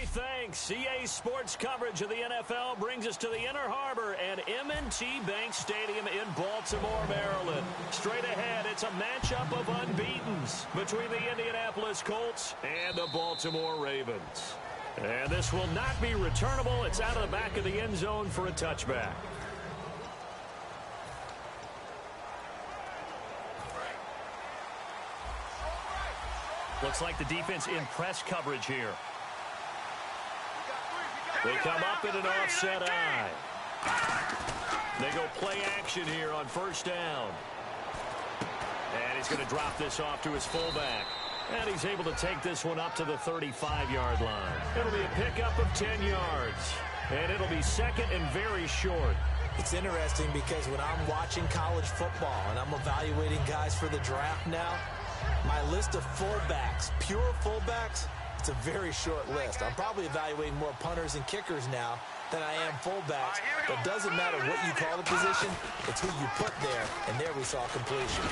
thanks. EA Sports coverage of the NFL brings us to the Inner Harbor and M&T Bank Stadium in Baltimore, Maryland. Straight ahead, it's a matchup of unbeatens between the Indianapolis Colts and the Baltimore Ravens. And this will not be returnable. It's out of the back of the end zone for a touchback. Looks like the defense in press coverage here. They come up in an offset eye. They go play action here on first down. And he's going to drop this off to his fullback. And he's able to take this one up to the 35-yard line. It'll be a pickup of 10 yards. And it'll be second and very short. It's interesting because when I'm watching college football and I'm evaluating guys for the draft now, my list of fullbacks, pure fullbacks, it's a very short list. I'm probably evaluating more punters and kickers now than I am fullbacks. But it doesn't matter what you call the position, it's who you put there. And there we saw completion.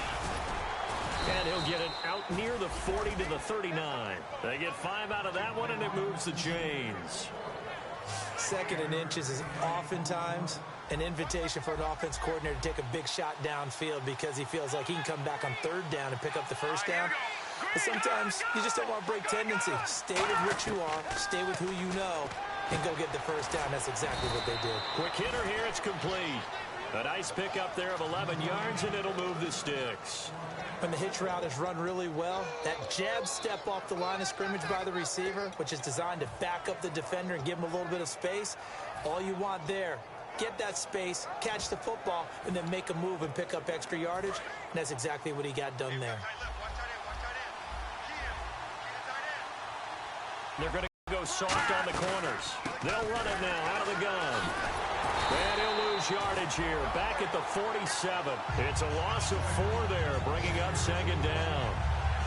And he'll get it out near the 40 to the 39. They get 5 out of that one, and it moves the chains. Second and inches is oftentimes an invitation for an offense coordinator to take a big shot downfield because he feels like he can come back on third down and pick up the first down. But sometimes you just don't want to break tendency. Stay with what you are, stay with who you know, and go get the first down. That's exactly what they did. Quick hitter here, it's complete. A nice pickup there of 11 yards, and it'll move the sticks. When the hitch route is run really well, that jab step off the line of scrimmage by the receiver, which is designed to back up the defender and give him a little bit of space, all you want there, get that space, catch the football, and then make a move and pick up extra yardage. And that's exactly what he got done there. They're going to go soft on the corners. They'll run it now out of the gun. And he'll lose yardage here, back at the 47. It's a loss of 4 there, bringing up second down.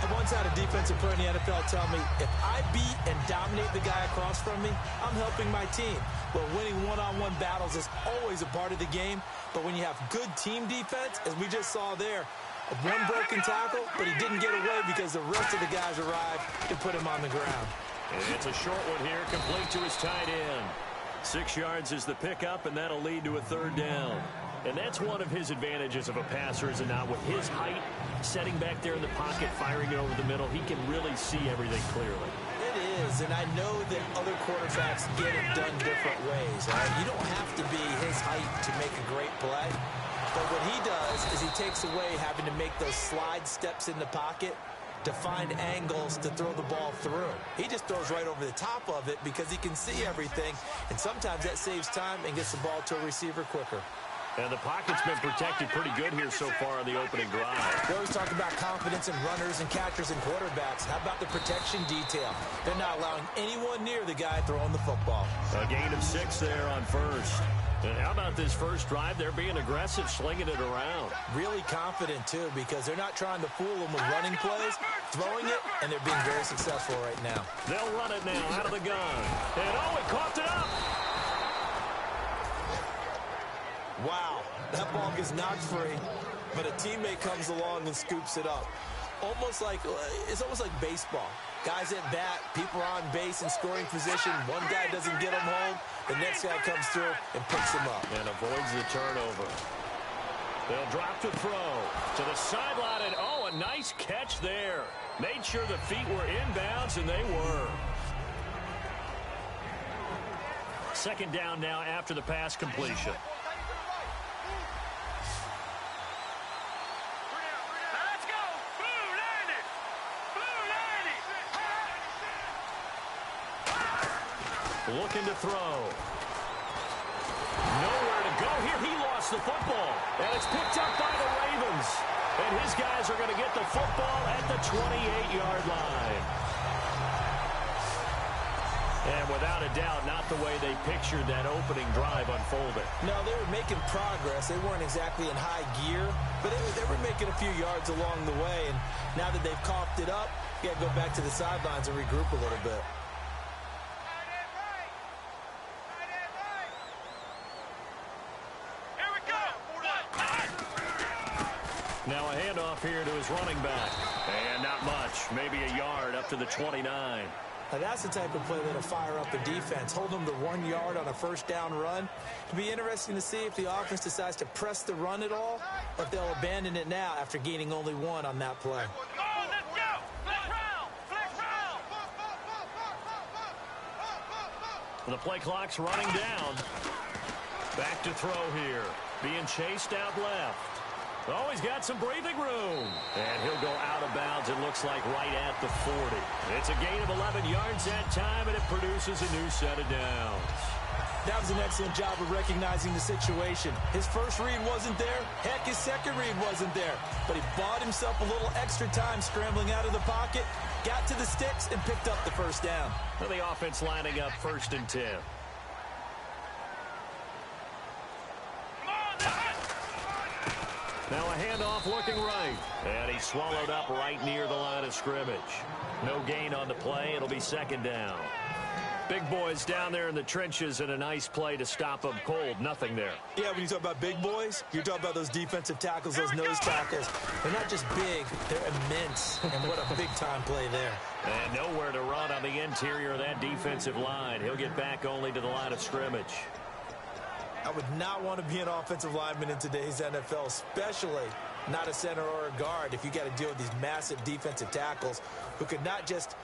I once had a defensive player in the NFL tell me, if I beat and dominate the guy across from me, I'm helping my team. Well, winning one-on-one battles is always a part of the game, but when you have good team defense, as we just saw there, one broken tackle, but he didn't get away because the rest of the guys arrived to put him on the ground. And it's a short one here, complete to his tight end. 6 yards is the pickup, and that'll lead to a third down. And that's one of his advantages of a passer, is not with his height, setting back there in the pocket, firing it over the middle. He can really see everything clearly. It is, and I know that other quarterbacks get it done different ways. Right? You don't have to be his height to make a great play. But what he does is he takes away having to make those slide steps in the pocket to find angles to throw the ball through. He just throws right over the top of it because he can see everything, and sometimes that saves time and gets the ball to a receiver quicker. And the pocket's been protected pretty good here so far on the opening drive. We always talk about confidence in runners and catchers and quarterbacks. How about the protection detail? They're not allowing anyone near the guy throwing the football. A gain of 6 there on first. And how about this first drive? They're being aggressive, slinging it around. Really confident, too, because they're not trying to fool them with running plays, throwing it, and they're being very successful right now. They'll run it now out of the gun. And, oh, it coughed it up. Wow, that ball gets knocked free, but a teammate comes along and scoops it up. It's almost like baseball. Guys at bat, people are on base in scoring position. One guy doesn't get him home. The next guy comes through and picks him up. And avoids the turnover. They'll drop to throw to the sideline. And, oh, a nice catch there. Made sure the feet were inbounds, and they were. Second down now after the pass completion. Looking to throw. Nowhere to go here. He lost the football. And it's picked up by the Ravens. And his guys are going to get the football at the 28-yard line. And without a doubt, not the way they pictured that opening drive unfolding. No, they were making progress. They weren't exactly in high gear, but they were making a few yards along the way. And now that they've coughed it up, you got to go back to the sidelines and regroup a little bit. Now a handoff here to his running back. And not much, maybe a yard up to the 29. Now that's the type of play that'll fire up a defense. Hold them to 1 yard on a first down run. It'll be interesting to see if the offense decides to press the run at all, or if they'll abandon it now after gaining only 1 on that play. The play clock's running down. Back to throw here. Being chased out left. Oh, he's got some breathing room. And he'll go out of bounds, it looks like, right at the 40. It's a gain of 11 yards that time, and it produces a new set of downs. That was an excellent job of recognizing the situation. His first read wasn't there. Heck, his second read wasn't there. But he bought himself a little extra time scrambling out of the pocket, got to the sticks, and picked up the first down. Well, the offense lining up 1st and 10. Now a handoff looking right. And he's swallowed up right near the line of scrimmage. No gain on the play. It'll be 2nd down. Big boys down there in the trenches, and a nice play to stop them cold. Nothing there. Yeah, when you talk about big boys, you're talking about those defensive tackles, those nose tackles. They're not just big, they're immense. And what a big-time play there. And nowhere to run on the interior of that defensive line. He'll get back only to the line of scrimmage. I would not want to be an offensive lineman in today's NFL, especially not a center or a guard, if you got to deal with these massive defensive tackles who could not just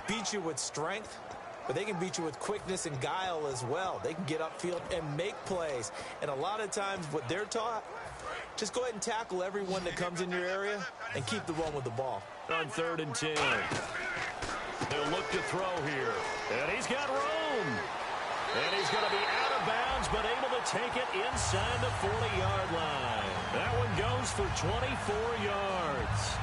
beat you with strength, but they can beat you with quickness and guile as well. They can get upfield and make plays. And a lot of times what they're taught, just go ahead and tackle everyone that comes in your area and keep the one with the ball. On 3rd and 10. They'll look to throw here. And he's got room. And he's going to be out of bounds, but able to take it inside the 40-yard line. That one goes for 24 yards.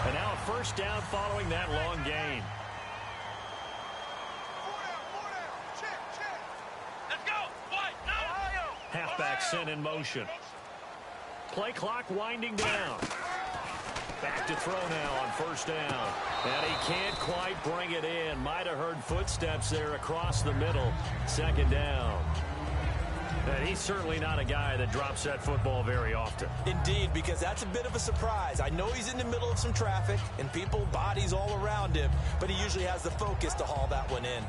And now a first down following that long gain. Let's go. Halfback sent in motion. Play clock winding down. Back to throw now on 1st down. And he can't quite bring it in. Might have heard footsteps there across the middle. 2nd down. And he's certainly not a guy that drops that football very often. Indeed, because that's a bit of a surprise. I know he's in the middle of some traffic and people, bodies all around him, but he usually has the focus to haul that one in.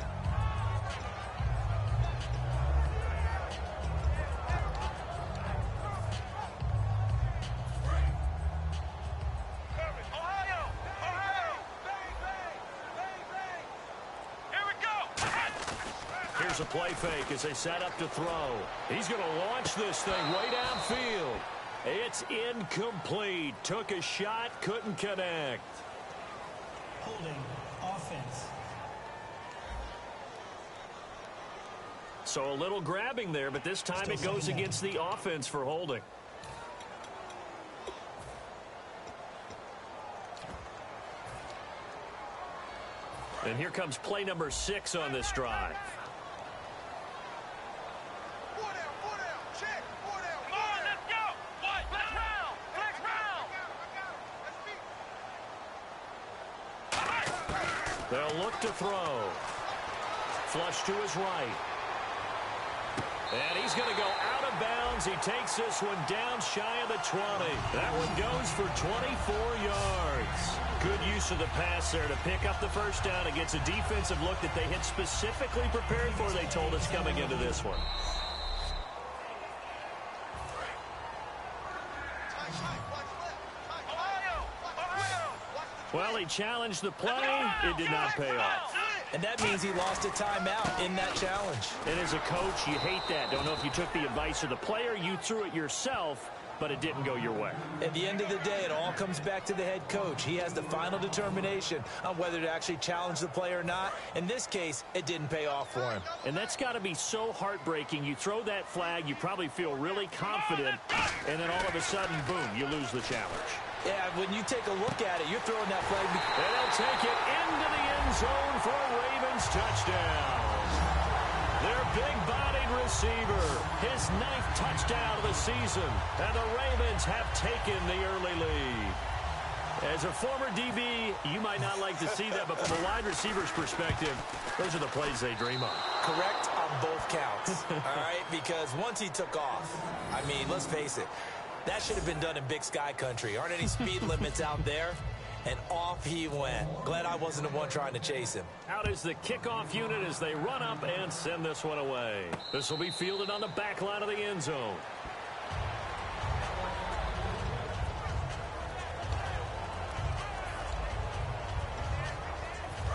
Here's a play fake as they set up to throw. He's going to launch this thing way downfield. It's incomplete. Took a shot, couldn't connect. Holding offense. So a little grabbing there, but this time it goes against the offense for holding. And here comes play number 6 on this drive. They'll look to throw. Flush to his right. And he's going to go out of bounds. He takes this one down shy of the 20. That one goes for 24 yards. Good use of the pass there to pick up the first down against a defensive look that they had specifically prepared for, they told us, coming into this one. Well, he challenged the play. It did not pay off. And that means he lost a timeout in that challenge. And as a coach, you hate that. Don't know if you took the advice of the player, you threw it yourself, but it didn't go your way. At the end of the day, it all comes back to the head coach. He has the final determination on whether to actually challenge the play or not. In this case, it didn't pay off for him. And that's got to be so heartbreaking. You throw that flag, you probably feel really confident, and then all of a sudden, boom, you lose the challenge. Yeah, when you take a look at it, you're throwing that flag. And they'll take it into the end zone for a Ravens touchdown. Their big-bodied receiver, his 9th touchdown of the season, and the Ravens have taken the early lead. As a former DB, you might not like to see that, but from a wide receiver's perspective, those are the plays they dream of. Correct on both counts, all right? Because once he took off, I mean, let's face it, that should have been done in Big Sky country. Aren't any speed limits out there? and off he went. Glad I wasn't the one trying to chase him. Out is the kickoff unit as they run up and send this one away. This will be fielded on the back line of the end zone.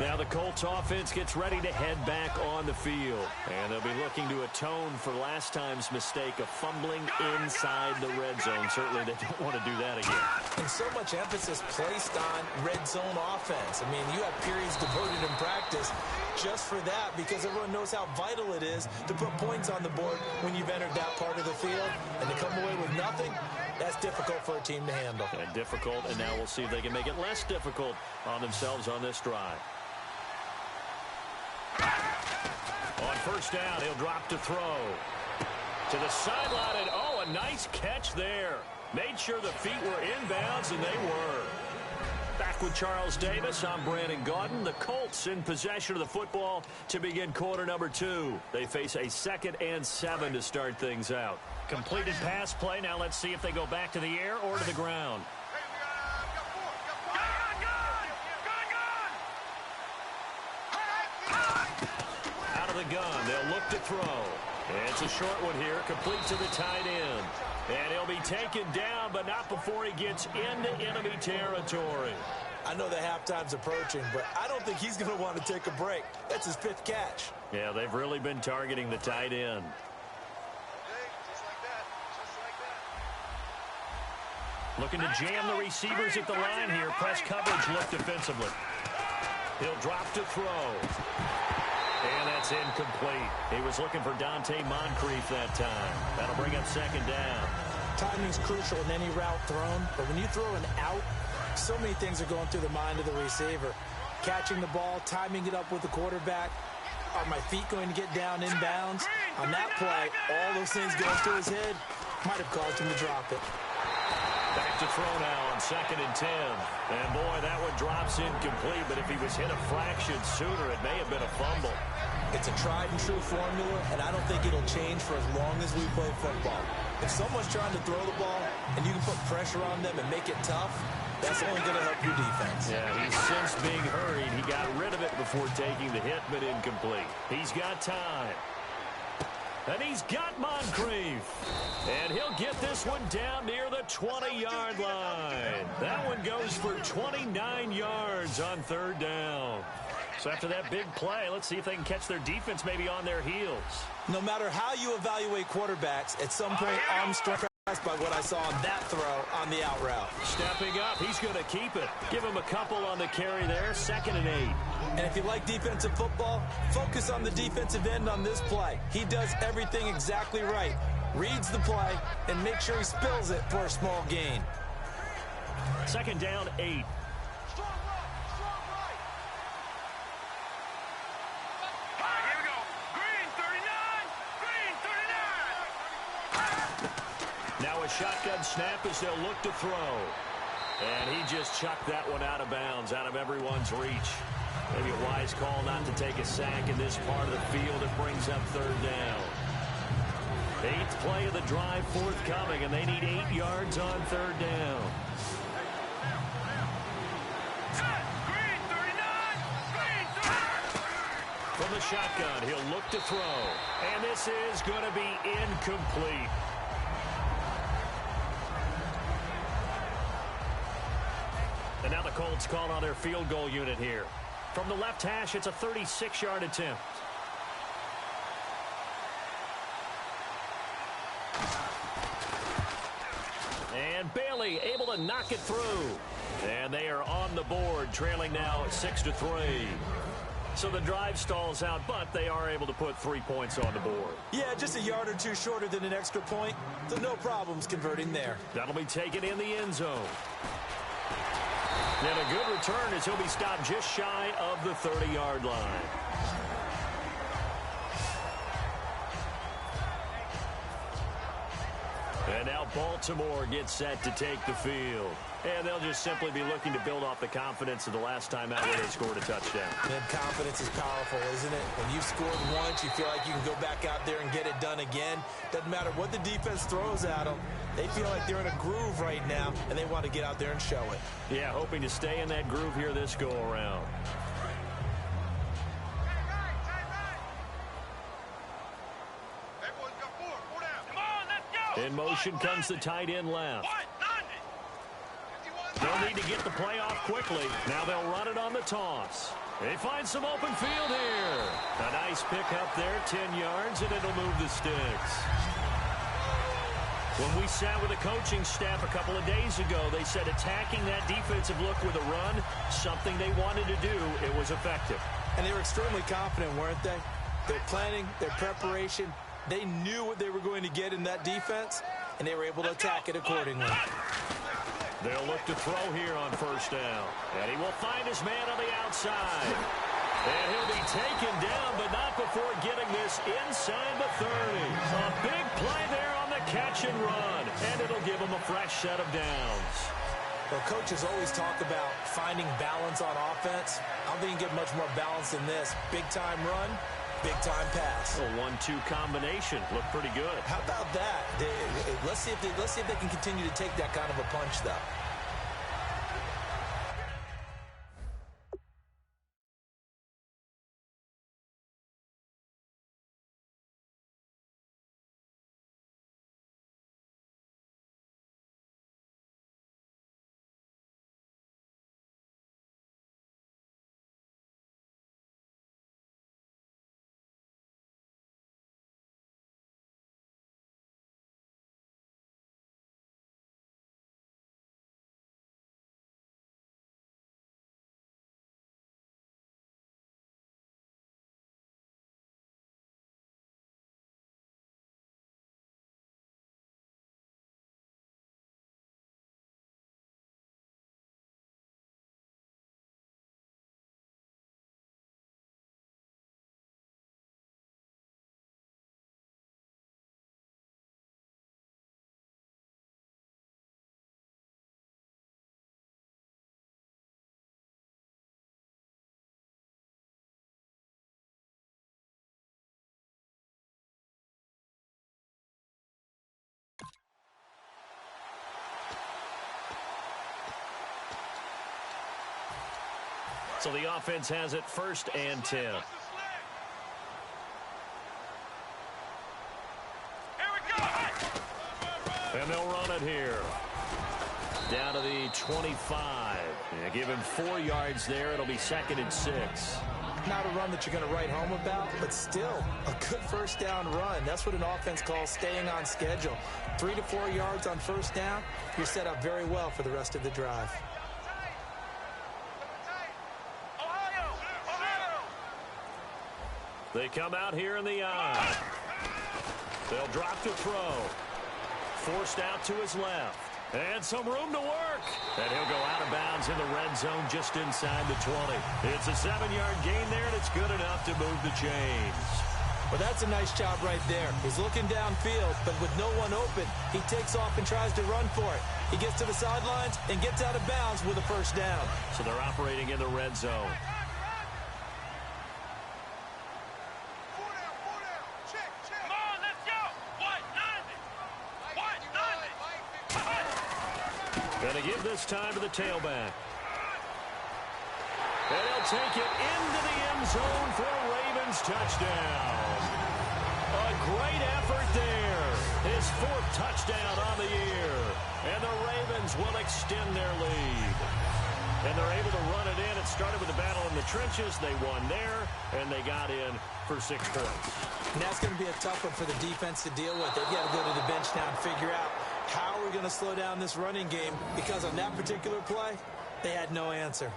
Now the Colts offense gets ready to head back on the field. And they'll be looking to atone for last time's mistake of fumbling inside the red zone. Certainly they don't want to do that again. And so much emphasis placed on red zone offense. I mean, you have periods devoted in practice just for that because everyone knows how vital it is to put points on the board when you've entered that part of the field. And to come away with nothing, that's difficult for a team to handle. And difficult, and now we'll see if they can make it less difficult on themselves on this drive. On first down, he'll drop to throw. To the sideline, and oh, a nice catch there. Made sure the feet were inbounds, and they were. Back with Charles Davis, I'm Brandon Gaudin. The Colts in possession of the football to begin quarter number 2. They face a 2nd and 7 to start things out. Completed pass play. Now let's see if they go back to the air or to the ground. The gun. They'll look to throw. It's a short one here, complete to the tight end. And he'll be taken down, but not before he gets into enemy territory. I know the halftime's approaching, but I don't think he's going to want to take a break. That's his 5th catch. Yeah, they've really been targeting the tight end. Looking to jam the receivers at the line here. Press coverage look defensively. He'll drop to throw. And that's incomplete. He was looking for Dante Moncrief that time. That'll bring up 2nd down. Timing's crucial in any route thrown, but when you throw an out, so many things are going through the mind of the receiver. Catching the ball, timing it up with the quarterback. Are my feet going to get down inbounds? On that play, all those things going through his head might have caused him to drop it. Back to throw now on 2nd and 10. And boy, that one drops incomplete, but if he was hit a fraction sooner, it may have been a fumble. It's a tried and true formula, and I don't think it'll change for as long as we play football. If someone's trying to throw the ball and you can put pressure on them and make it tough, that's only going to help your defense. Yeah, he's since being hurried. He got rid of it before taking the hit, but incomplete. He's got time. And he's got Moncrief. And he'll get this one down near the 20-yard line. That one goes for 29 yards on 3rd down. So after that big play, let's see if they can catch their defense maybe on their heels. No matter how you evaluate quarterbacks, at some point I'm struck by what I saw on that throw on the out route. Stepping up, he's going to keep it. Give him a couple on the carry there, 2nd and 8. And if you like defensive football, focus on the defensive end on this play. He does everything exactly right. Reads the play and makes sure he spills it for a small gain. 2nd down, 8. Now a shotgun snap as they'll look to throw. And he just chucked that one out of bounds, out of everyone's reach. Maybe a wise call not to take a sack in this part of the field. It brings up 3rd down. 8th play of the drive forthcoming, and they need 8 yards on 3rd down. From the shotgun, he'll look to throw. And this is going to be incomplete. And now the Colts call on their field goal unit here. From the left hash, it's a 36-yard attempt. And Bailey able to knock it through. And they are on the board, trailing now 6-3. So the drive stalls out, but they are able to put 3 points on the board. Yeah, just a yard or two shorter than an extra point, so no problems converting there. That'll be taken in the end zone. And a good return as he'll be stopped just shy of the 30-yard line. And now Baltimore gets set to take the field. And they'll just simply be looking to build off the confidence of the last time out where they scored a touchdown. Man, confidence is powerful, isn't it? When you've scored once, you feel like you can go back out there and get it done again. Doesn't matter what the defense throws at them. They feel like they're in a groove right now, and they want to get out there and show it. Yeah, hoping to stay in that groove here this go-around. In motion comes the tight end left. They'll need to get the play off quickly. Now they'll run it on the toss. They find some open field here. A nice pickup there, 10 yards, and it'll move the sticks. When we sat with the coaching staff a couple of days ago, they said attacking that defensive look with a run, something they wanted to do, it was effective. And they were extremely confident, weren't they? Their planning, their preparation, they knew what they were going to get in that defense, and they were able to attack it accordingly. They'll look to throw here on first down. And he will find his man on the outside. And he'll be taken down, but not before getting this inside the 30. A big play there on the catch and run. And it'll give him a fresh set of downs. Well, coaches always talk about finding balance on offense. I don't think you can get much more balance than this. Big-time run, big-time pass. A 1-2 combination. Looked pretty good. How about that? Let's see if they can continue to take that kind of a punch, though. So the offense has it 1st and 10. And they'll run it here. Down to the 25. Yeah, give him 4 yards there. It'll be 2nd and 6. Not a run that you're going to write home about, but still a good first down run. That's what an offense calls staying on schedule. 3 to 4 yards on first down. You're set up very well for the rest of the drive. They come out here in the eye. They'll drop to throw. Forced out to his left. And some room to work. And he'll go out of bounds in the red zone just inside the 20. It's a 7-yard gain there, and it's good enough to move the chains. Well, that's a nice job right there. He's looking downfield, but with no one open, he takes off and tries to run for it. He gets to the sidelines and gets out of bounds with a first down. So they're operating in the red zone. Going to give this time to the tailback. And he'll take it into the end zone for a Ravens touchdown. A great effort there. His 4th touchdown on the year. And the Ravens will extend their lead. And they're able to run it in. It started with a battle in the trenches. They won there, and they got in for 6 points. And that's going to be a tough one for the defense to deal with. They've got to go to the bench now and figure out how we're going to slow down this running game, because on that particular play, they had no answer.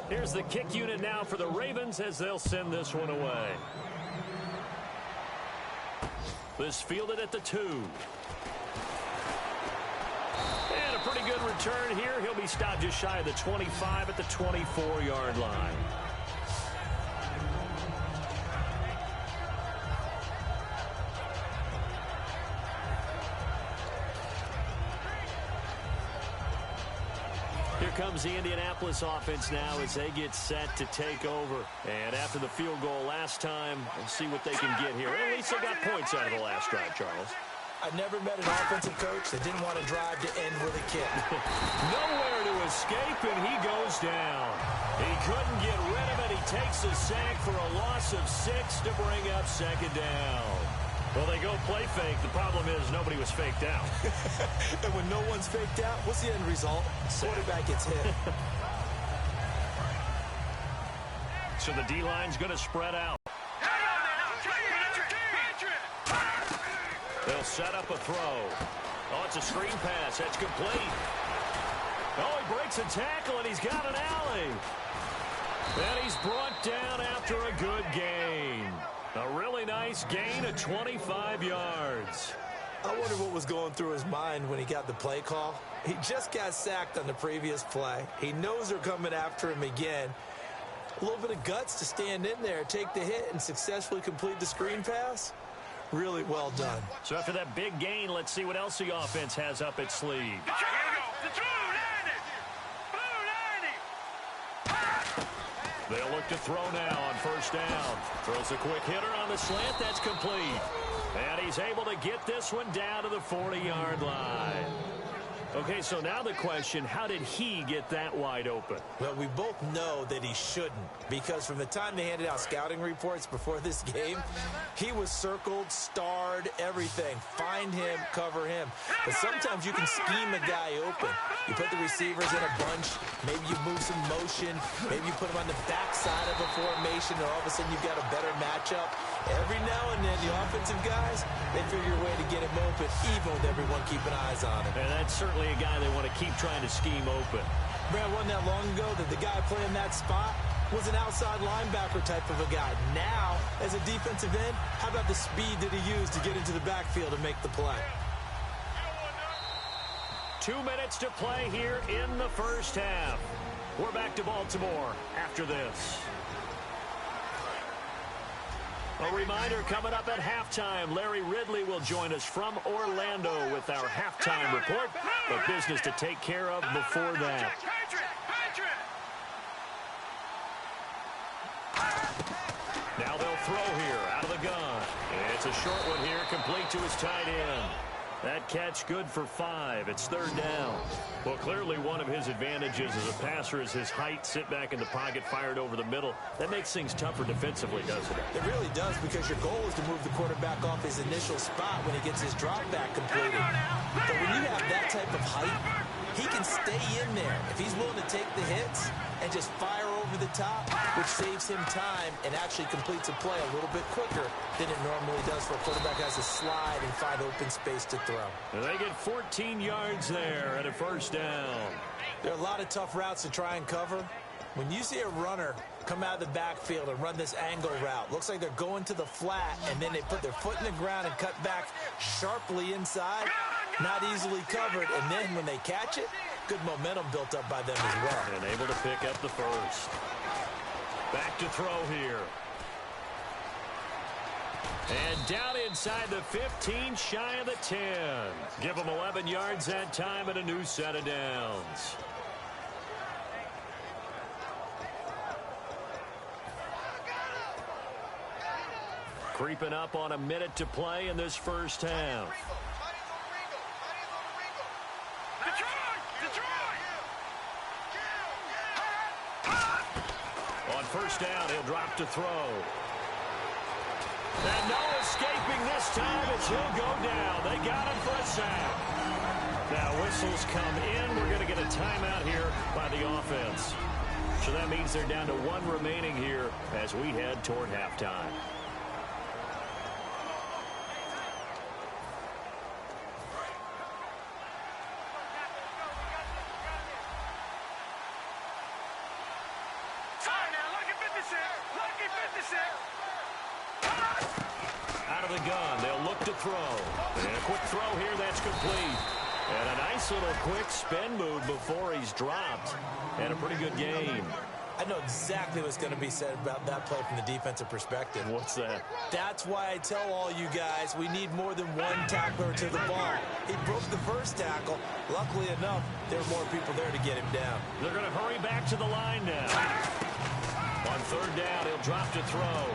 Here's the kick unit now for the Ravens as they'll send this one away. This fielded at the 2. And a pretty good return here. He'll be stopped just shy of the 25 at the 24-yard line. comes the Indianapolis offense now as they get set to take over. And after the field goal last time, we'll see what they can get here. At least they got points out of the last drive, Charles. I've never met an offensive coach that didn't want to drive to end with a kick. Nowhere to escape, and he goes down. He couldn't get rid of it. He takes a sack for a loss of 6 to bring up second down. Well, they go play fake. The problem is nobody was faked out. And when no one's faked out, what's the end result? Quarterback gets hit. So the D-line's going to spread out. They'll set up a throw. Oh, it's a screen pass. That's complete. Oh, he breaks a tackle, and he's got an alley. And he's brought down after a good gain. A really nice gain of 25 yards. I wonder what was going through his mind when he got the play call. He just got sacked on the previous play. He knows they're coming after him again. A little bit of guts to stand in there, take the hit, and successfully complete the screen pass. Really well done. So after that big gain, let's see what else the offense has up its sleeve. They'll look to throw now on first down. Throws a quick hitter on the slant. That's complete. And he's able to get this one down to the 40-yard line. Okay, so now the question, how did he get that wide open? Well, we both know that he shouldn't, because from the time they handed out scouting reports before this game, he was circled, starred, everything. Find him, cover him. But sometimes you can scheme a guy open. You put the receivers in a bunch, maybe you move some motion, maybe you put them on the backside of a formation, and all of a sudden you've got a better matchup. Every now and then, the offensive guys, they figure a way to get him open, even with everyone keeping eyes on him. And that's certainly a guy they want to keep trying to scheme open. Brad, wasn't that long ago that the guy playing that spot was an outside linebacker type of a guy. Now, as a defensive end, how about the speed that he used to get into the backfield and make the play? 2 minutes to play here in the first half. We're back to Baltimore after this. A reminder, coming up at halftime, Larry Ridley will join us from Orlando with our halftime report, but business to take care of before that. Now they'll throw here out of the gun. It's a short one here, complete to his tight end. That catch good for 5. It's third down. Well, clearly one of his advantages as a passer is his height. Sit back in the pocket, fired over the middle. That makes things tougher defensively, doesn't it? It really does, because your goal is to move the quarterback off his initial spot when he gets his drop back completed. But when you have that type of height, he can stay in there if he's willing to take the hits and just fire over the top, which saves him time and actually completes a play a little bit quicker than it normally does for a quarterback who has to slide and find open space to throw. And they get 14 yards there at a first down. There are a lot of tough routes to try and cover. When you see a runner come out of the backfield and run this angle route, looks like they're going to the flat, and then they put their foot in the ground and cut back sharply inside, not easily covered, and then when they catch it, good momentum built up by them as well. And able to pick up the first. Back to throw here. And down inside the 15, shy of the 10. Give them 11 yards that time and a new set of downs. Creeping up on a minute to play in this first half. On first down, he'll drop to throw. And no escaping this time as he'll go down. They got him for a sack. Now whistles come in. We're going to get a timeout here by the offense. So that means they're down to 1 remaining here as we head toward halftime. Out of the gun, they'll look to throw. And a quick throw here, that's complete. And a nice little quick spin move before he's dropped. And a pretty good game. I know exactly what's going to be said about that play from the defensive perspective. What's that? That's why I tell all you guys we need more than one tackler to the ball. He broke the first tackle. Luckily enough, there were more people there to get him down. They're going to hurry back to the line now. On third down, he'll drop to throw.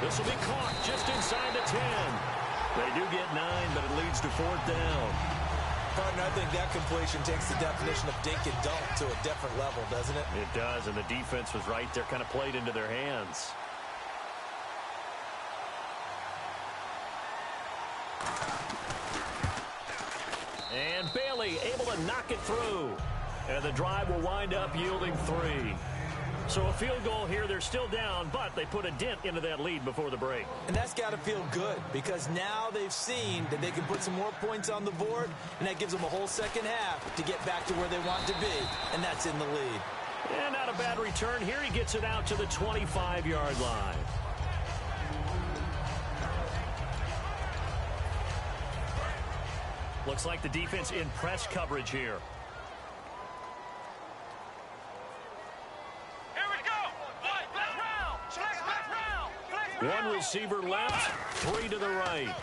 This will be caught just inside the 10. They do get 9, but it leads to fourth down. Partner, I think that completion takes the definition of dink and dunk to a different level, doesn't it? It does, and the defense was right there, kind of played into their hands. And Bailey able to knock it through. And the drive will wind up yielding 3. So a field goal here, they're still down, but they put a dent into that lead before the break. And that's got to feel good because now they've seen that they can put some more points on the board, and that gives them a whole second half to get back to where they want to be, and that's in the lead. And not a bad return here. He gets it out to the 25-yard line. Looks like the defense in press coverage here. One receiver left, 3 to the right.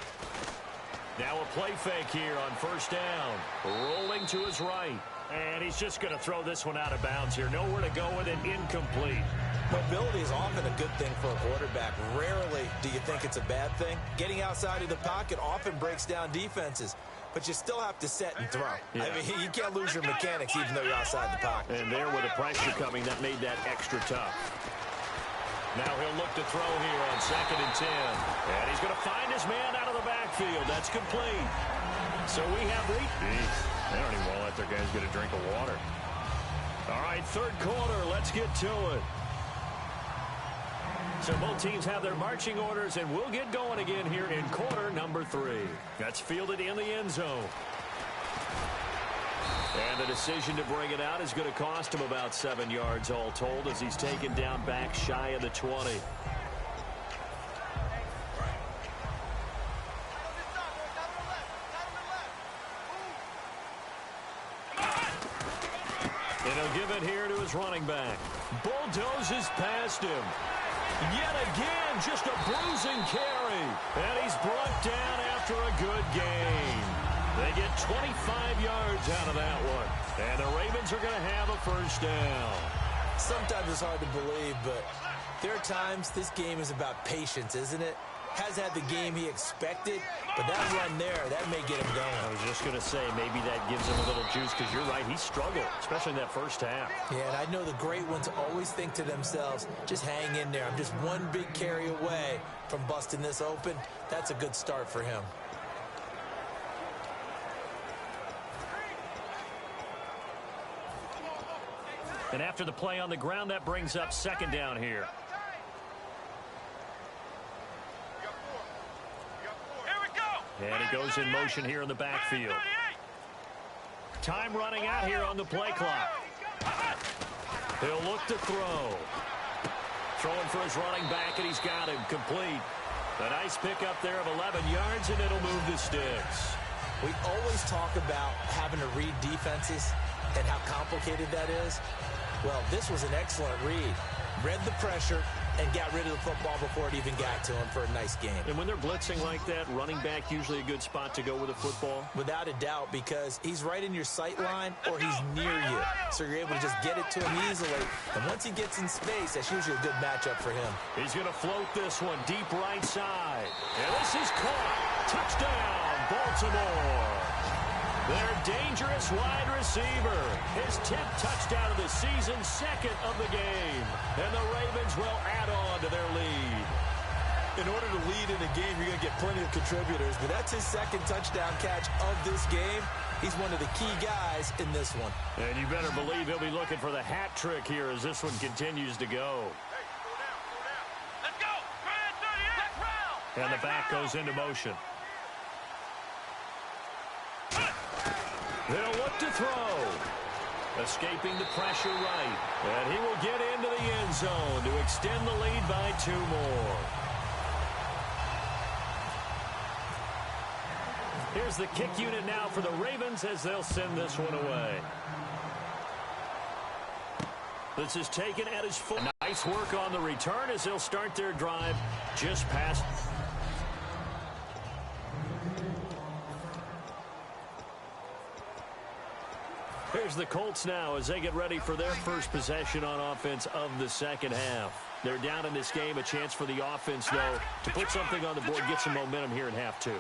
Now a play fake here on first down. Rolling to his right. And he's just going to throw this one out of bounds here. Nowhere to go with it, incomplete. Mobility is often a good thing for a quarterback. Rarely do you think it's a bad thing. Getting outside of the pocket often breaks down defenses. But you still have to set and throw. Yeah. I mean, you can't lose your mechanics even though you're outside the pocket. And there with the pressure coming, that made that extra tough. Now he'll look to throw here on 2nd and 10. And he's going to find his man out of the backfield. That's complete. So we have Jeez, they don't even want to let their guys get a drink of water. All right, third quarter. Let's get to it. So both teams have their marching orders, and we'll get going again here in quarter number 3. That's fielded in the end zone. And the decision to bring it out is going to cost him about 7 yards all told as he's taken down back shy of the 20. And he'll give it here to his running back. Bulldozes past him. Yet again, just a bruising carry. And he's brought down after a good game. They get 25 yards out of that one. And the Ravens are going to have a first down. Sometimes it's hard to believe, but there are times this game is about patience, isn't it? Has had the game he expected, but that run there, that may get him going. I was just going to say, maybe that gives him a little juice, because you're right, he struggled, especially in that first half. Yeah, and I know the great ones always think to themselves, just hang in there. I'm just one big carry away from busting this open. That's a good start for him. And after the play on the ground, that brings up second down here. And he goes in motion here in the backfield. Time running out here on the play clock. He'll look to throw. Throwing for his running back, and he's got him complete. A nice pickup there of 11 yards, and it'll move the sticks. We always talk about having to read defenses and how complicated that is. Well, this was an excellent read. Read the pressure and got rid of the football before it even got to him for a nice game. And when they're blitzing like that, running back usually a good spot to go with a football? Without a doubt, because he's right in your sight line or he's near you. So you're able to just get it to him easily. And once he gets in space, that's usually a good matchup for him. He's going to float this one deep right side. And this is caught. Touchdown, Baltimore. Their dangerous wide receiver. His 10th touchdown of the season, second of the game. And the Ravens will add on to their lead. In order to lead in a game, you're going to get plenty of contributors. But that's his second touchdown catch of this game. He's one of the key guys in this one. And you better believe he'll be looking for the hat trick here as this one continues to go. Let's go. And the back goes into motion. They'll look to throw. Escaping the pressure right. And he will get into the end zone to extend the lead by 2 more. Here's the kick unit now for the Ravens as they'll send this one away. This is taken at his foot. Nice work on the return as they'll start their drive just past. Here's the Colts now as they get ready for their first possession on offense of the second half. They're down in this game. A chance for the offense, though, to put something on the board, get some momentum here in half two.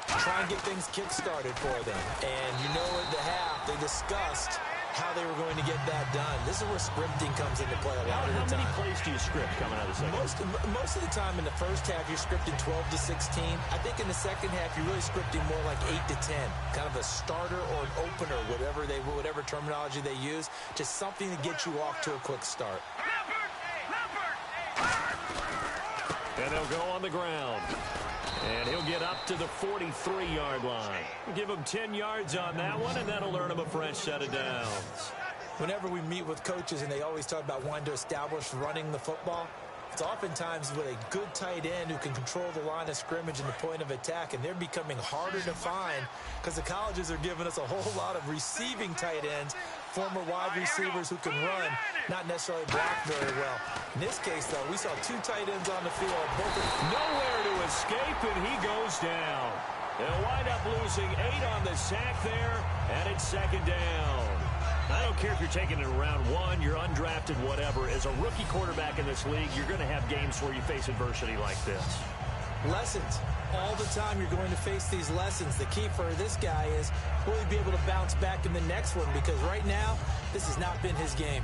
Try and get things kick-started for them. And you know at the half, they discussed how they were going to get that done. This is where scripting comes into play a lot of the time. How many plays do you script coming out of the second? Most of the time in the first half, you're scripting 12 to 16. I think in the second half, you're really scripting more like 8 to 10. Kind of a starter or an opener, whatever terminology they use. Just something to get you off to a quick start. And they'll go on the ground. And he'll get up to the 43-yard line. Give him 10 yards on that one, and that'll earn him a fresh set of downs. Whenever we meet with coaches and they always talk about wanting to establish running the football, it's oftentimes with a good tight end who can control the line of scrimmage and the point of attack, and they're becoming harder to find because the colleges are giving us a whole lot of receiving tight ends, former wide receivers who can run, not necessarily block very well. In this case, though, we saw two tight ends on the field. Nowhere to escape, and he goes down. They'll wind up losing 8 on the sack there, and it's second down. I don't care if you're taking it in round 1, you're undrafted, whatever. As a rookie quarterback in this league, you're going to have games where you face adversity like this. Lessons. All the time you're going to face these lessons. The key for this guy is will he be able to bounce back in the next one? Because right now, this has not been his game.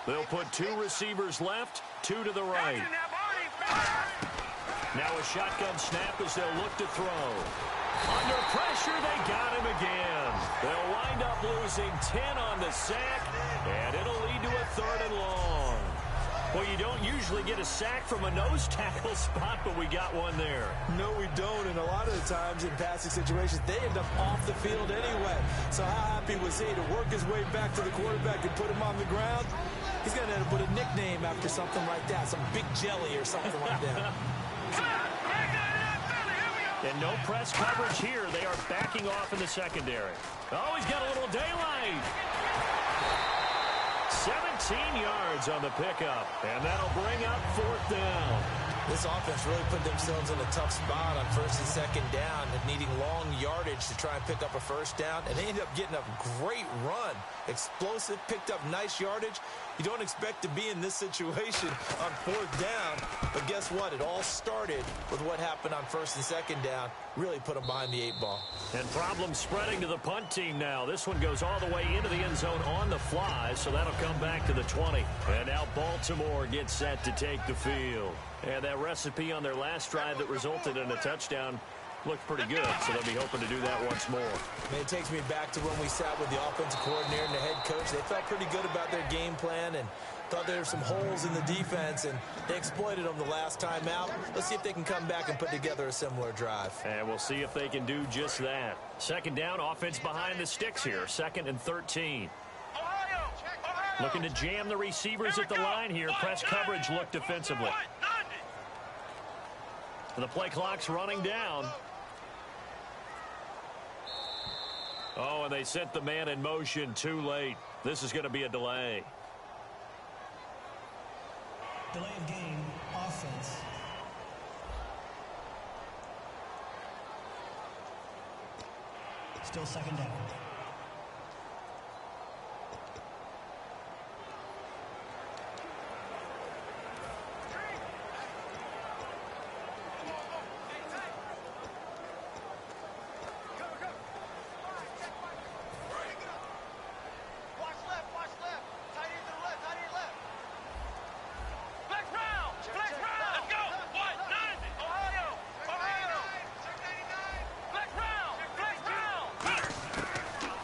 They'll put 2 receivers left, 2 to the right. Now a shotgun snap as they'll look to throw. Under pressure, they got him again. They'll wind up losing 10 on the sack, and it'll lead to a 3rd and long. Well, you don't usually get a sack from a nose tackle spot, but we got one there. No, we don't, and a lot of the times in passing situations, they end up off the field anyway. So how happy was he to work his way back to the quarterback and put him on the ground? He's going to end up with a nickname after something like that, some big jelly or something like that. And no press coverage here. They are backing off in the secondary. Oh, he's got a little daylight. 17 yards on the pickup, and that'll bring up 4th down. This offense really put themselves in a tough spot on 1st and 2nd down and needing long yardage to try and pick up a 1st down, and they ended up getting a great run. Explosive, picked up nice yardage. You don't expect to be in this situation on 4th down, but guess what? It all started with what happened on 1st and 2nd down. Really put them behind the 8 ball. And problems spreading to the punt team now. This one goes all the way into the end zone on the fly, so that'll come back to the 20. And now Baltimore gets set to take the field. And that recipe on their last drive that resulted in a touchdown looked pretty good, so they'll be hoping to do that once more. It takes me back to when we sat with the offensive coordinator and the head coach. They felt pretty good about their game plan and thought there were some holes in the defense, and they exploited them the last time out. Let's see if they can come back and put together a similar drive. And we'll see if they can do just that. 2nd down, offense behind the sticks here. 2nd and 13. Looking to jam the receivers at the line here. Press coverage look defensively. The play clock's running down. Oh, and they sent the man in motion too late. This is going to be a delay. Delay of game, offense. Still 2nd down.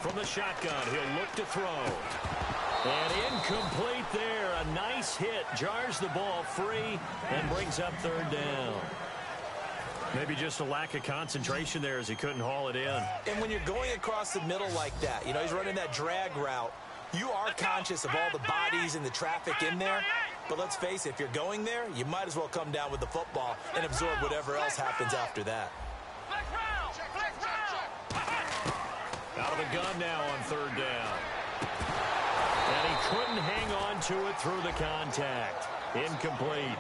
From the shotgun, he'll look to throw. And incomplete there. A nice hit. Jars the ball free and brings up 3rd down. Maybe just a lack of concentration there as he couldn't haul it in. And when you're going across the middle like that, you know, he's running that drag route, you are conscious of all the bodies and the traffic in there. But let's face it, if you're going there, you might as well come down with the football and absorb whatever else happens after that. Out of the gun now on third down. And he couldn't hang on to it through the contact. Incomplete.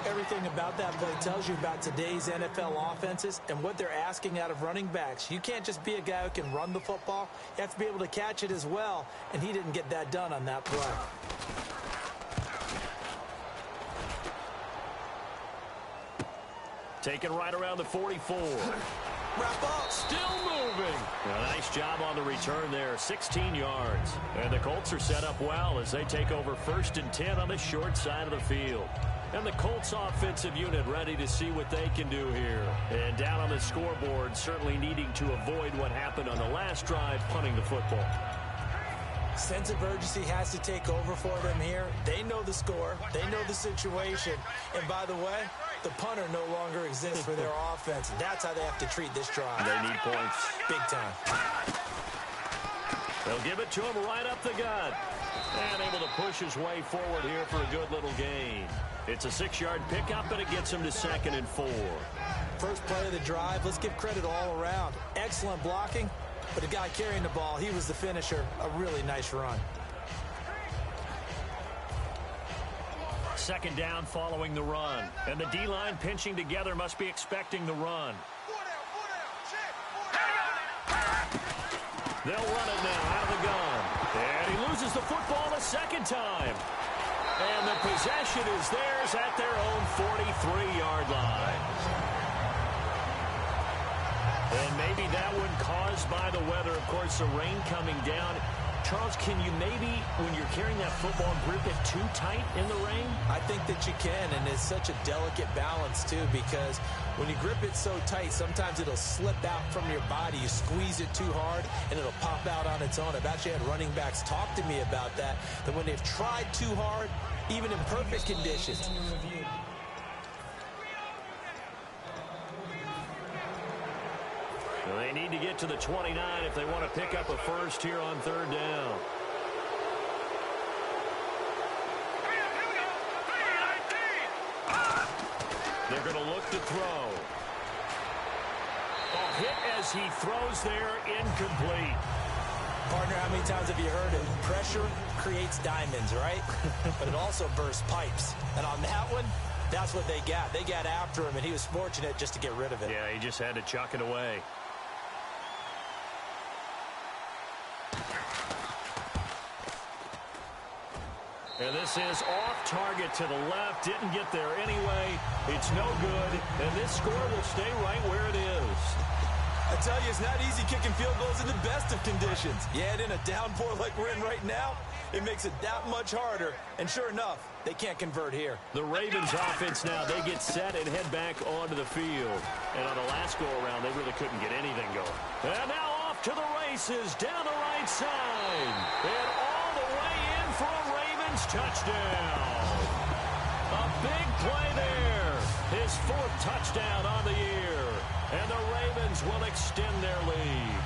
Everything about that play tells you about today's NFL offenses and what they're asking out of running backs. You can't just be a guy who can run the football. You have to be able to catch it as well, and he didn't get that done on that play. Taken right around the 44. Wrap up. Still moving. A nice job on the return there, 16 yards. And the Colts are set up well as they take over 1st and 10 on the short side of the field. And the Colts offensive unit ready to see what they can do here. And down on the scoreboard, certainly needing to avoid what happened on the last drive, punting the football. Sense of urgency has to take over for them here. They know the score. They know the situation. And by the way, the punter no longer exists for their offense. That's how they have to treat this drive. They need points. Big time. They'll give it to him right up the gut. And able to push his way forward here for a good little gain. It's a 6-yard pickup, and it gets him to 2nd and 4. First play of the drive, let's give credit all around. Excellent blocking, but the guy carrying the ball, he was the finisher. A really nice run. 2nd down following the run. And the D-line pinching together must be expecting the run. They'll run it now out of the gun. And he loses the football a second time. And the possession is theirs at their own 43-yard line. And maybe that one caused by the weather. Of course, the rain coming down. Charles, can you maybe, when you're carrying that football, grip it too tight in the rain? I think that you can, and it's such a delicate balance, too, because when you grip it so tight, sometimes it'll slip out from your body. You squeeze it too hard, and it'll pop out on its own. I've actually had running backs talk to me about that when they've tried too hard, even in perfect conditions. Well, they need to get to the 29 if they want to pick up a first here on 3rd down. They're going to look to throw. A hit as he throws there, incomplete. Partner, how many times have you heard it? Pressure creates diamonds, right? But it also bursts pipes. And on that one, that's what they got. They got after him, and he was fortunate just to get rid of it. Yeah, he just had to chuck it away. And this is off target to the left. Didn't get there anyway. It's no good. And this score will stay right where it is. I tell you, it's not easy kicking field goals in the best of conditions. You add in a downpour like we're in right now, it makes it that much harder. And sure enough, they can't convert here. The Ravens offense now, they get set and head back onto the field. And on the last go-around, they really couldn't get anything going. And now off to the races down the right side. And all the way in for a Ravens touchdown. A big play there. His 4th touchdown on the year. And the Ravens will extend their lead.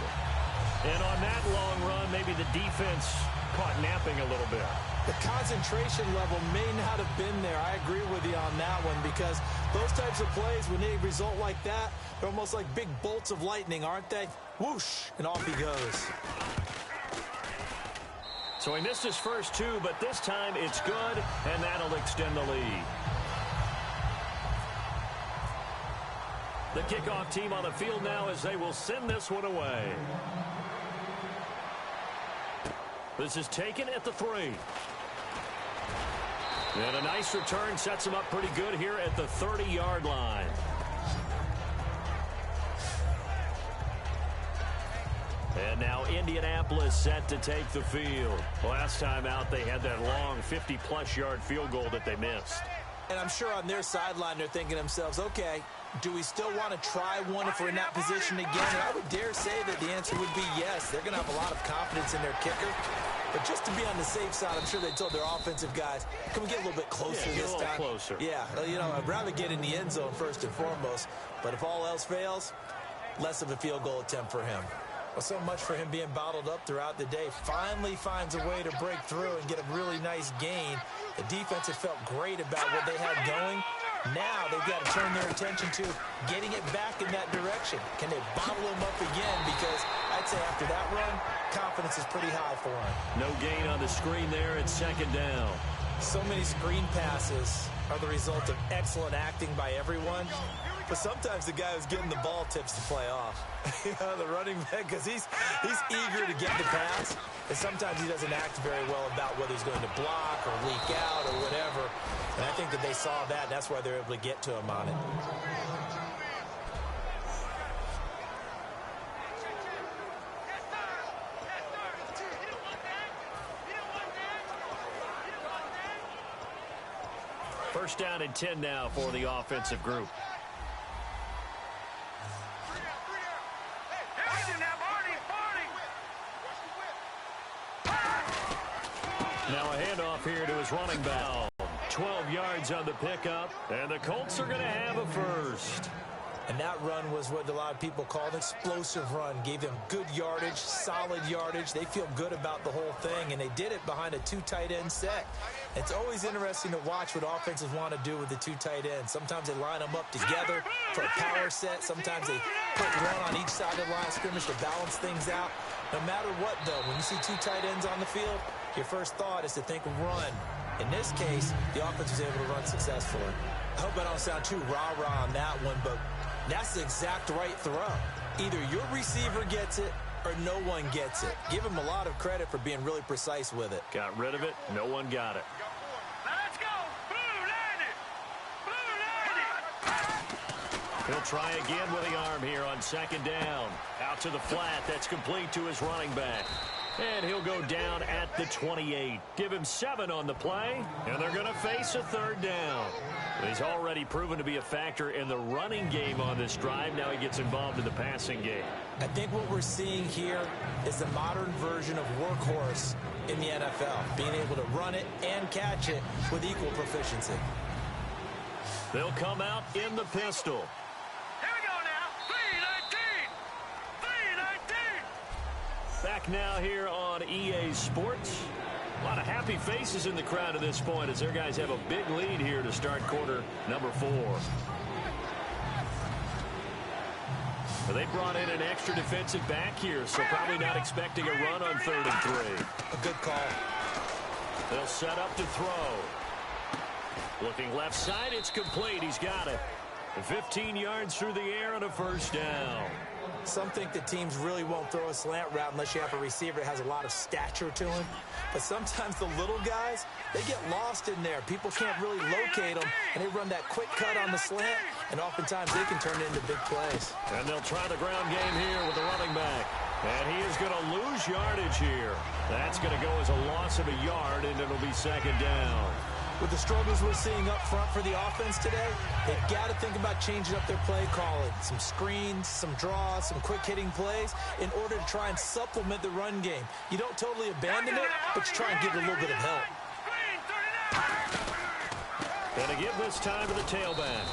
And on that long run, maybe the defense caught napping a little bit. The concentration level may not have been there. I agree with you on that one, because those types of plays, when they result like that, they're almost like big bolts of lightning, aren't they? Whoosh, and off he goes. So he missed his first 2, but this time it's good, and that'll extend the lead. The kickoff team on the field now as they will send this one away. This is taken at the 3. And a nice return sets him up pretty good here at the 30-yard line. And now Indianapolis set to take the field. Last time out, they had that long 50-plus yard field goal that they missed. And I'm sure on their sideline they're thinking to themselves, okay, do we still want to try one if we're in that position again? And I would dare say that the answer would be yes. They're going to have a lot of confidence in their kicker. But just to be on the safe side, I'm sure they told their offensive guys, can we get a little bit closer this time? Closer. Yeah, you know, I'd rather get in the end zone first and foremost. But if all else fails, less of a field goal attempt for him. Well, so much for him being bottled up throughout the day. Finally finds a way to break through and get a really nice gain. The defense had felt great about what they had going. Now they've got to turn their attention to getting it back in that direction. Can they bottle him up again? Because I'd say after that run, confidence is pretty high for him. No gain on the screen there. It's second down. So many screen passes are the result of excellent acting by everyone. But sometimes the guy who's getting the ball tips the play off. The running back, because he's eager to get the pass. And sometimes he doesn't act very well about whether he's going to block or leak out or whatever. And I think that they saw that, and that's why they're able to get to him on it. First down and 10 now for the offensive group. Now a handoff here to his running back. 12 yards on the pickup, and the Colts are going to have a first. And that run was what a lot of people call an explosive run. Gave them good yardage, solid yardage. They feel good about the whole thing, and they did it behind a two tight end set. It's always interesting to watch what offenses want to do with the two tight ends. Sometimes they line them up together for a power set. Sometimes they put one on each side of the line of scrimmage to balance things out. No matter what, though, when you see two tight ends on the field, your first thought is to think run. In this case, the offense was able to run successfully. I hope I don't sound too rah-rah on that one, but that's the exact right throw. Either your receiver gets it or no one gets it. Give him a lot of credit for being really precise with it. Got rid of it. No one got it. Let's go. Blue landed. He'll try again with the arm here on second down. Out to the flat. That's complete to his running back. And he'll go down at the 28. Give him 7 on the play, and they're going to face a third down. He's already proven to be a factor in the running game on this drive. Now he gets involved in the passing game. I think what we're seeing here is the modern version of workhorse in the NFL, being able to run it and catch it with equal proficiency. They'll come out in the pistol. Here we go now. 3-19. Back now here on EA Sports. A lot of happy faces in the crowd at this point as their guys have a big lead here to start quarter number 4. Well, they brought in an extra defensive back here, so probably not expecting a run on 3rd and 3. A good call. They'll set up to throw. Looking left side, it's complete. He's got it. 15 yards through the air and a first down. Some think that teams really won't throw a slant route unless you have a receiver that has a lot of stature to him. But sometimes the little guys, they get lost in there. People can't really locate them, and they run that quick cut on the slant, and oftentimes they can turn it into big plays. And they'll try the ground game here with the running back. And he is going to lose yardage here. That's going to go as a loss of a yard, and it'll be second down. With the struggles we're seeing up front for the offense today, they've got to think about changing up their play calling. Some screens, some draws, some quick-hitting plays in order to try and supplement the run game. You don't totally abandon it, but you try and give it a little bit of help. And to give this time to the tailback.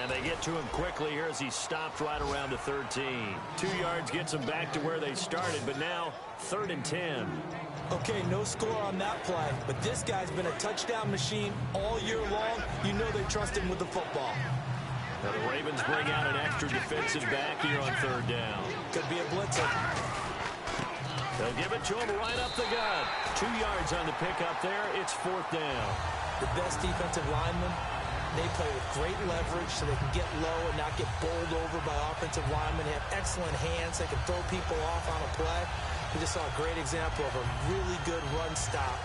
And they get to him quickly here as he stopped right around the 13. 2 yards gets them back to where they started, but now 3rd and 10. Okay, no score on that play, but this guy's been a touchdown machine all year long. You know they trust him with the football. Now the Ravens bring out an extra defensive back here on 3rd down. Could be a blitzer. They'll give it to him right up the gut. 2 yards on the pickup there. It's 4th down. The best defensive linemen, they play with great leverage so they can get low and not get bowled over by offensive linemen. They have excellent hands. They can throw people off on a play. We just saw a great example of a really good run stop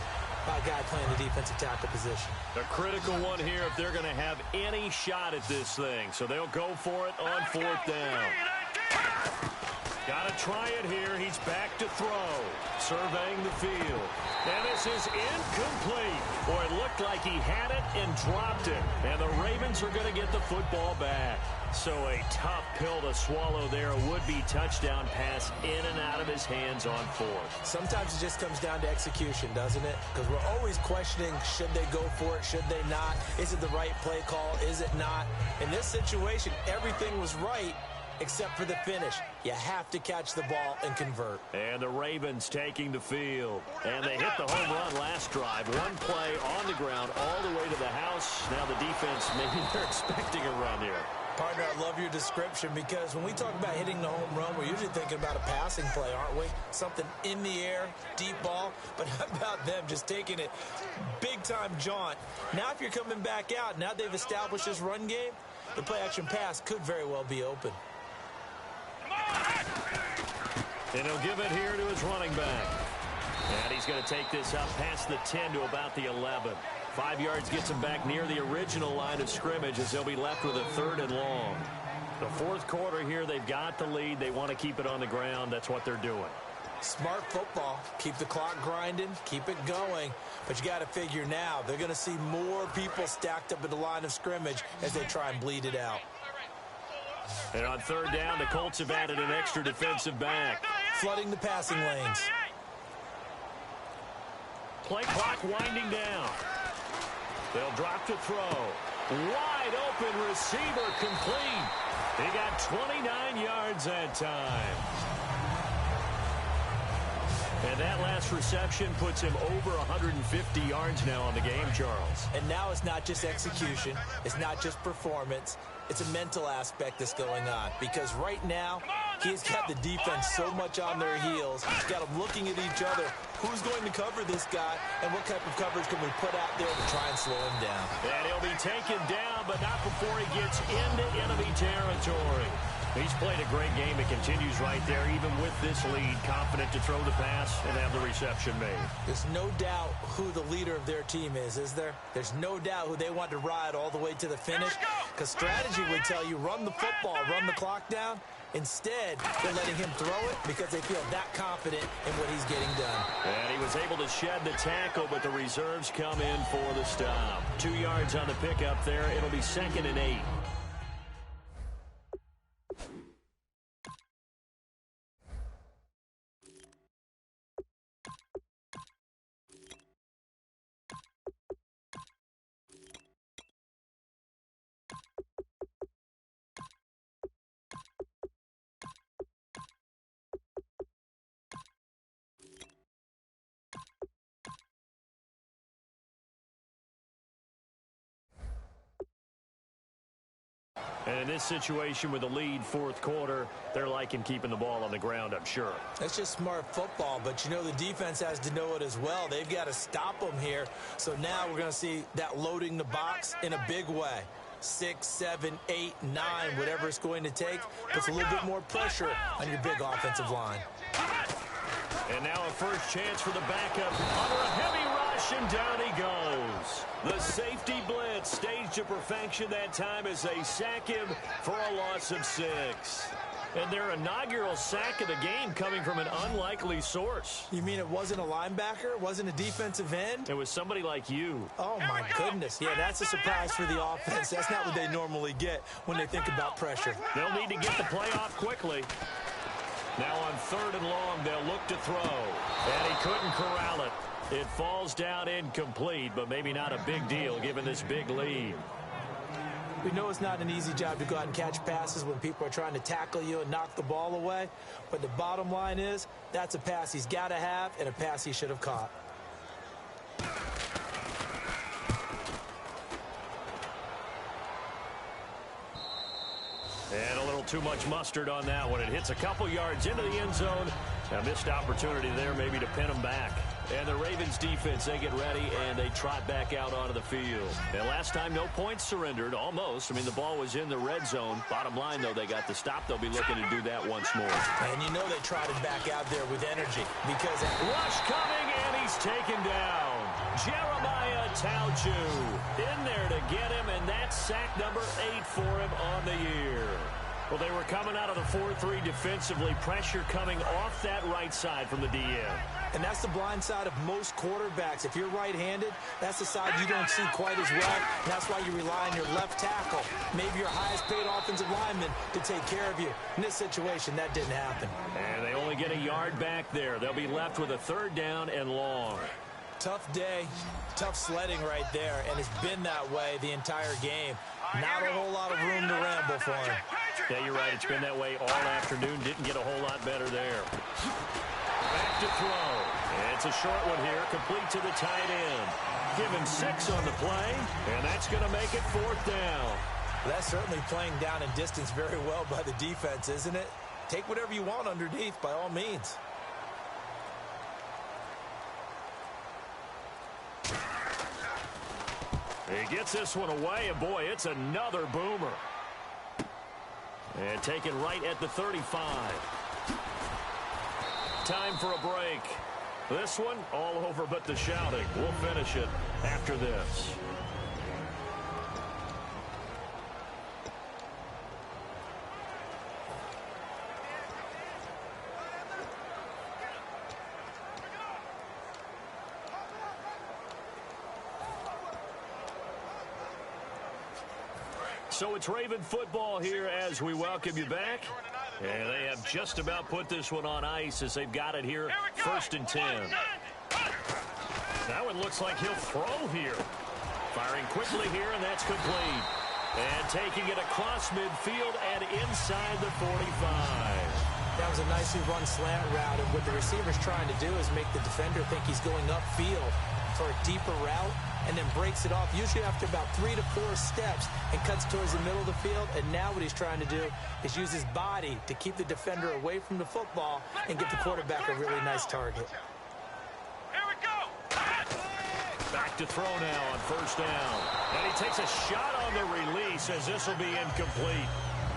by a guy playing the defensive tackle position. A critical one here if they're going to have any shot at this thing. So they'll go for it on 4th down. Got to try it here. He's back to throw. Surveying the field. And this is incomplete. Boy, it looked like he had it and dropped it. And the Ravens are going to get the football back. So a tough pill to swallow there. A would-be touchdown pass in and out of his hands on 4th. Sometimes it just comes down to execution, doesn't it? Because we're always questioning, should they go for it, should they not? Is it the right play call, is it not? In this situation, everything was right except for the finish. You have to catch the ball and convert. And the Ravens taking the field. And they hit the home run last drive. One play on the ground all the way to the house. Now the defense, maybe they're expecting a run here. Partner, I love your description because when we talk about hitting the home run, we're usually thinking about a passing play, aren't we? Something in the air, deep ball. But how about them just taking it big-time jaunt? Now if you're coming back out, now they've established this run game, the play-action pass could very well be open. And he'll give it here to his running back. And he's going to take this up past the 10 to about the 11. 5 yards gets him back near the original line of scrimmage as they'll be left with a 3rd and long. The 4th quarter here, they've got the lead. They want to keep it on the ground. That's what they're doing. Smart football. Keep the clock grinding. Keep it going. But you got to figure now, they're going to see more people stacked up at the line of scrimmage as they try and bleed it out. And on 3rd down, the Colts have added an extra defensive back. Flooding the passing lanes. Play clock winding down. They'll drop to throw. Wide open receiver complete. He got 29 yards that time. And that last reception puts him over 150 yards now on the game, Charles. And now it's not just execution. It's not just performance. It's a mental aspect that's going on. Because right now, he's got the defense so much on their heels. He's got them looking at each other. Who's going to cover this guy? And what type of coverage can we put out there to try and slow him down? And he'll be taken down, but not before he gets into enemy territory. He's played a great game. It continues right there, even with this lead, confident to throw the pass and have the reception made. There's no doubt who the leader of their team is there? There's no doubt who they want to ride all the way to the finish. Because strategy would tell you, run the football, run the clock down. Instead, they're letting him throw it because they feel that confident in what he's getting done. And he was able to shed the tackle, but the reserves come in for the stop. 2 yards on the pickup there. It'll be 2nd and 8. And in this situation with the lead 4th quarter, they're liking keeping the ball on the ground, I'm sure. That's just smart football, but you know the defense has to know it as well. They've got to stop them here. So now we're going to see that loading the box in a big way. 6, 7, 8, 9, whatever it's going to take, puts a little bit more pressure on your big offensive line. And now a first chance for the backup under a heavy rush, and down he goes. The safety blitz staged to perfection that time as they sack him for a loss of 6. And their inaugural sack of the game coming from an unlikely source. You mean it wasn't a linebacker? It wasn't a defensive end? It was somebody like you. Oh, my goodness. Yeah, that's a surprise for the offense. That's not what they normally get when they think about pressure. They'll need to get the play off quickly. Now on 3rd and long, they'll look to throw. And he couldn't corral it. It falls down incomplete, but maybe not a big deal given this big lead. We know it's not an easy job to go out and catch passes when people are trying to tackle you and knock the ball away. But the bottom line is, that's a pass he's got to have and a pass he should have caught. And a little too much mustard on that one. It hits a couple yards into the end zone. A missed opportunity there maybe to pin them back. And the Ravens defense, they get ready, and they trot back out onto the field. And last time, no points surrendered, almost. I mean, the ball was in the red zone. Bottom line, though, they got the stop. They'll be looking to do that once more. And you know they trotted back out there with energy because... Rush coming, and he's taken down. Jeremiah Tauchu in there to get him, and that's sack number 8 for him on the year. Well, they were coming out of the 4-3 defensively. Pressure coming off that right side from the DM. And that's the blind side of most quarterbacks. If you're right-handed, that's the side you don't see quite as well. And that's why you rely on your left tackle, maybe your highest-paid offensive lineman, to take care of you. In this situation, that didn't happen. And they only get a yard back there. They'll be left with a 3rd down and long. Tough day, tough sledding right there, and it's been that way the entire game. Not a whole lot of room to ramble for him. Yeah, you're right. It's been that way all afternoon. Didn't get a whole lot better there. Back to throw. It's a short one here, complete to the tight end. Give him 6 on the play, and that's going to make it 4th down. That's certainly playing down in distance very well by the defense, isn't it? Take whatever you want underneath, by all means. He gets this one away, and boy, it's another boomer. And taken right at the 35. Time for a break. This one, all over but the shouting. We'll finish it after this. So it's Raven football here as we welcome you back. And they have just about put this one on ice as they've got it here, 1st and 10. That one looks like he'll throw here. Firing quickly here, and that's complete. And taking it across midfield and inside the 45. That was a nicely run slant route, and what the receiver's trying to do is make the defender think he's going upfield for a deeper route, and then breaks it off, usually after about 3 to 4 steps, and cuts towards the middle of the field. And now what he's trying to do is use his body to keep the defender away from the football and get the quarterback a really nice target. Here we go. Back to throw now on 1st down. And he takes a shot on the release as this will be incomplete.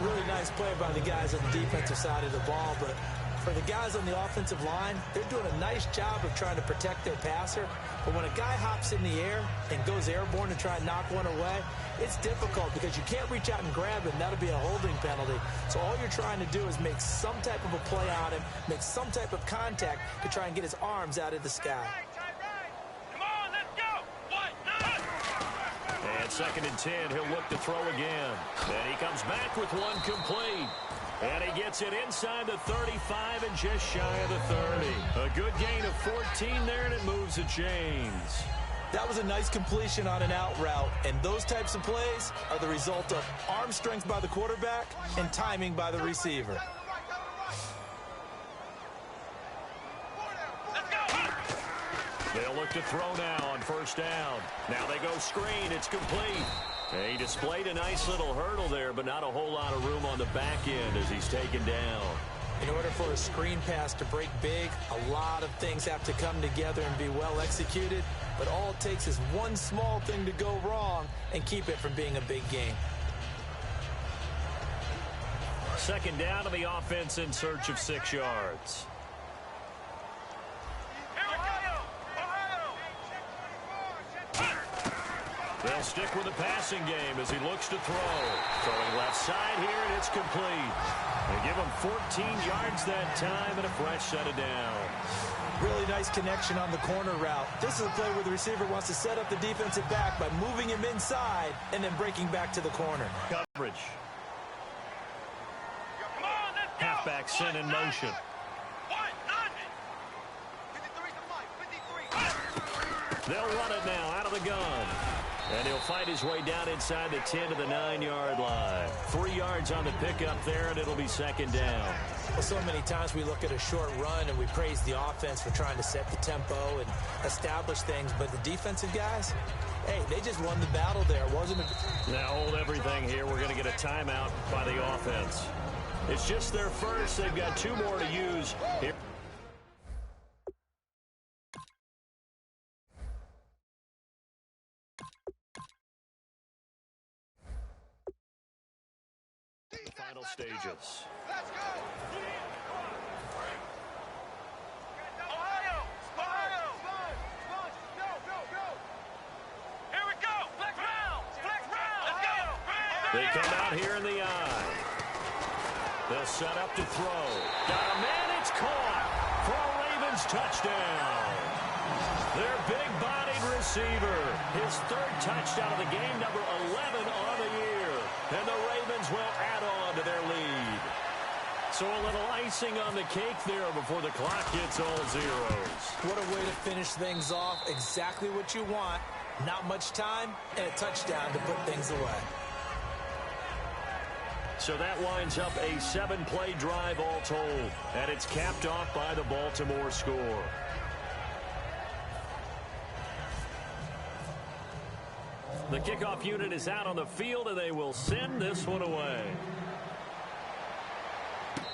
Really nice play by the guys on the defensive side of the ball, but for the guys on the offensive line, they're doing a nice job of trying to protect their passer. But when a guy hops in the air and goes airborne to try and knock one away, it's difficult because you can't reach out and grab him. That'll be a holding penalty. So all you're trying to do is make some type of a play on him, make some type of contact to try and get his arms out of the sky. Come on, let's go. And 2nd and 10, he'll look to throw again. And he comes back with one complete. And he gets it inside the 35 and just shy of the 30. A good gain of 14 there, and it moves the chains. That was a nice completion on an out route, and those types of plays are the result of arm strength by the quarterback and timing by the receiver. They'll look to throw now on 1st down. Now they go screen. It's complete. He displayed a nice little hurdle there, but not a whole lot of room on the back end as he's taken down. In order for a screen pass to break big, a lot of things have to come together and be well executed, but all it takes is one small thing to go wrong and keep it from being a big game. 2nd down to the offense in search of 6 yards. They'll stick with the passing game as he looks to throw. Throwing left side here, and it's complete. They give him 14 yards that time and a fresh set of downs. Really nice connection on the corner route. This is a play where the receiver wants to set up the defensive back by moving him inside and then breaking back to the corner. Coverage. Halfback sent in motion. They'll run it now out of the gun. And he'll fight his way down inside the 10 to the 9-yard line. 3 yards on the pickup there, and it'll be 2nd down. Well, so many times we look at a short run and we praise the offense for trying to set the tempo and establish things. But the defensive guys, hey, they just won the battle there, wasn't it? Now hold everything here. We're going to get a timeout by the offense. It's just their first. They've got 2 more to use here. Final stages. Let's go. Ohio. Go. Here we go. Flex round. Let's go. They come out here in the eye. They'll set up to throw. Got a man. It's caught for a Ravens touchdown. Their big-bodied receiver. His 3rd touchdown of the game, number 11 on the year. And the Ravens will add on to their lead. So a little icing on the cake there before the clock hits all zeros. What a way to finish things off. Exactly what you want. Not much time and a touchdown to put things away. So that winds up a 7-play drive all told, and it's capped off by the Baltimore score. The kickoff unit is out on the field, and they will send this one away.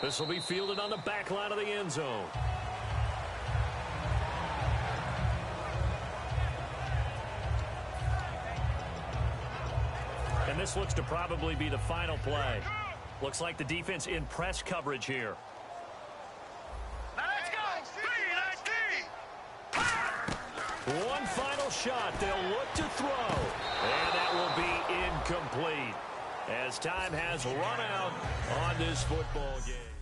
This will be fielded on the back line of the end zone. And this looks to probably be the final play. Looks like the defense in press coverage here. Now let's go. One final shot. They'll look to throw. And that will be incomplete as time has run out on this football game.